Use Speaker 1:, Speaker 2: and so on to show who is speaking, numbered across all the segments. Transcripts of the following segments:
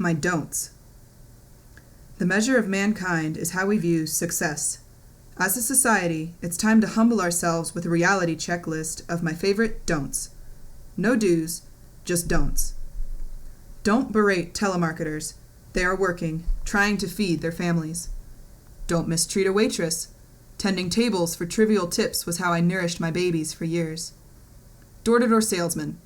Speaker 1: My don'ts. The measure of mankind is how we view success. As a society, it's time to humble ourselves with a reality checklist of my favorite don'ts. No do's, just don'ts. Don't berate telemarketers. They are working, trying to feed their families. Don't mistreat a waitress. Tending tables for trivial tips was how I nourished my babies for years. Door-to-door salesman.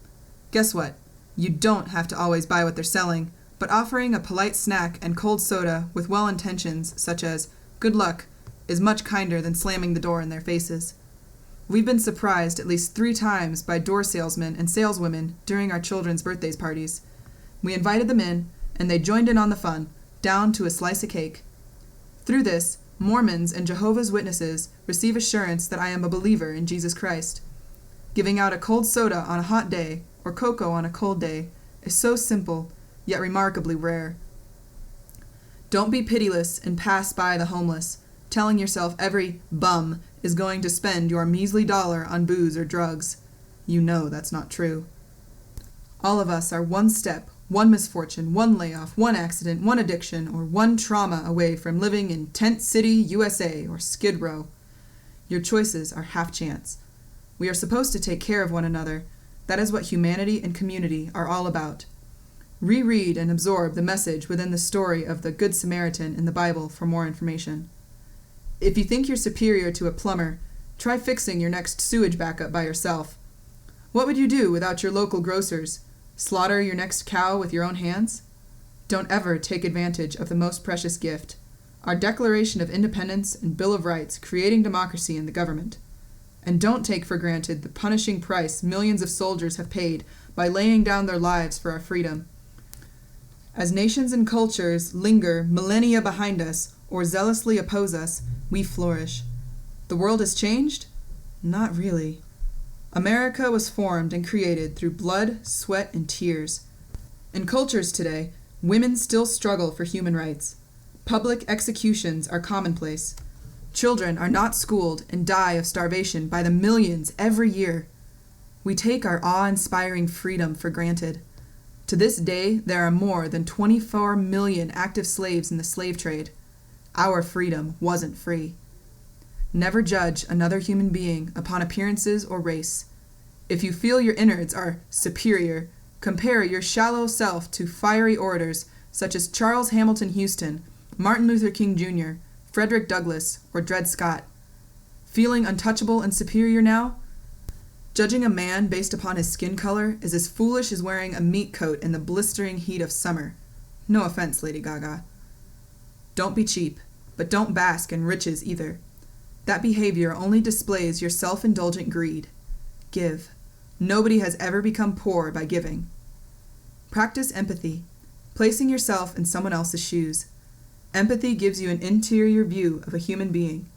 Speaker 1: Guess what? You don't have to always buy what they're selling, but offering a polite snack and cold soda with well-intentions such as, good luck, is much kinder than slamming the door in their faces. We've been surprised at least 3 times by door salesmen and saleswomen during our children's birthday parties. We invited them in, and they joined in on the fun, down to a slice of cake. Through this, Mormons and Jehovah's Witnesses receive assurance that I am a believer in Jesus Christ. Giving out a cold soda on a hot day, or cocoa on a cold day, is so simple, yet remarkably rare. Don't be pitiless and pass by the homeless, telling yourself every bum is going to spend your measly dollar on booze or drugs. You know that's not true. All of us are one step, one misfortune, one layoff, one accident, one addiction, or one trauma away from living in Tent City, USA, or Skid Row. Your choices are half chance. We are supposed to take care of one another. That is what humanity and community are all about. Reread and absorb the message within the story of the Good Samaritan in the Bible for more information. If you think you're superior to a plumber, try fixing your next sewage backup by yourself. What would you do without your local grocers? Slaughter your next cow with your own hands? Don't ever take advantage of the most precious gift, our Declaration of Independence and Bill of Rights creating democracy in the government. And don't take for granted the punishing price millions of soldiers have paid by laying down their lives for our freedom. As nations and cultures linger millennia behind us or zealously oppose us, we flourish. The world has changed? Not really. America was formed and created through blood, sweat, and tears. In cultures today, women still struggle for human rights. Public executions are commonplace. Children are not schooled and die of starvation by the millions every year. We take our awe-inspiring freedom for granted. To this day, there are more than 24 million active slaves in the slave trade. Our freedom wasn't free. Never judge another human being upon appearances or race. If you feel your innards are superior, compare your shallow self to fiery orators such as Charles Hamilton Houston, Martin Luther King Jr., Frederick Douglass, or Dred Scott. Feeling untouchable and superior now? Judging a man based upon his skin color is as foolish as wearing a meat coat in the blistering heat of summer. No offense, Lady Gaga. Don't be cheap, but don't bask in riches either. That behavior only displays your self-indulgent greed. Give. Nobody has ever become poor by giving. Practice empathy, placing yourself in someone else's shoes. Empathy gives you an interior view of a human being.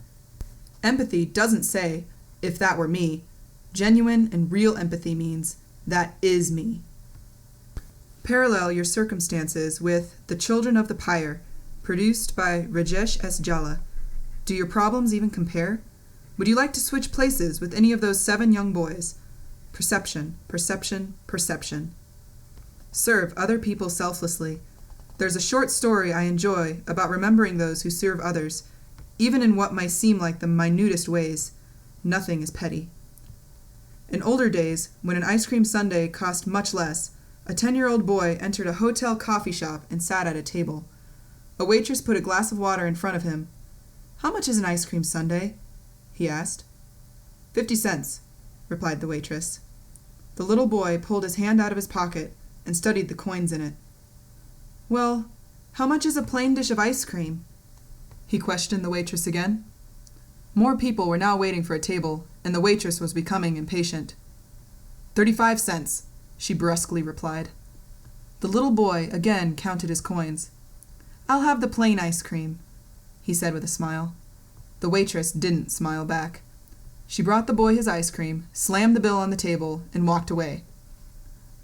Speaker 1: Empathy doesn't say, if that were me. Genuine and real empathy means, that is me. Parallel your circumstances with The Children of the Pyre, produced by Rajesh S. Jalla. Do your problems even compare? Would you like to switch places with any of those 7 young boys? Perception, perception, perception. Serve other people selflessly. There's a short story I enjoy about remembering those who serve others, even in what might seem like the minutest ways. Nothing is petty. In older days, when an ice cream sundae cost much less, a 10-year-old boy entered a hotel coffee shop and sat at a table. A waitress put a glass of water in front of him. "How much is an ice cream sundae?" he asked. 50 cents, replied the waitress. The little boy pulled his hand out of his pocket and studied the coins in it. "Well, how much is a plain dish of ice cream?" he questioned the waitress again. More people were now waiting for a table, and the waitress was becoming impatient. 35 cents, she brusquely replied. The little boy again counted his coins. "I'll have the plain ice cream," he said with a smile. The waitress didn't smile back. She brought the boy his ice cream, slammed the bill on the table, and walked away.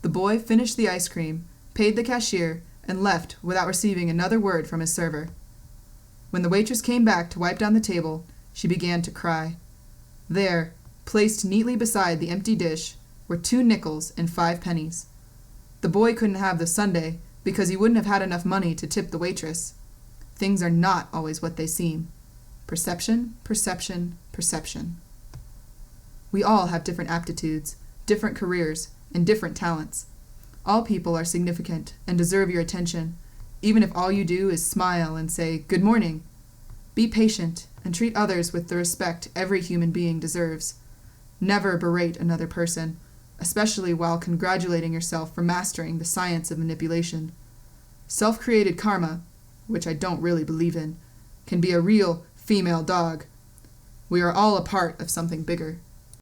Speaker 1: The boy finished the ice cream, paid the cashier, and left without receiving another word from his server. When the waitress came back to wipe down the table, she began to cry. There, placed neatly beside the empty dish, were 2 nickels and 5 pennies. The boy couldn't have the sundae, because you wouldn't have had enough money to tip the waitress. Things are not always what they seem. Perception, perception, perception. We all have different aptitudes, different careers, and different talents. All people are significant and deserve your attention, even if all you do is smile and say, "Good morning." Be patient and treat others with the respect every human being deserves. Never berate another person, especially while congratulating yourself for mastering the science of manipulation. Self-created karma, which I don't really believe in, can be a real female dog. We are all a part of something bigger.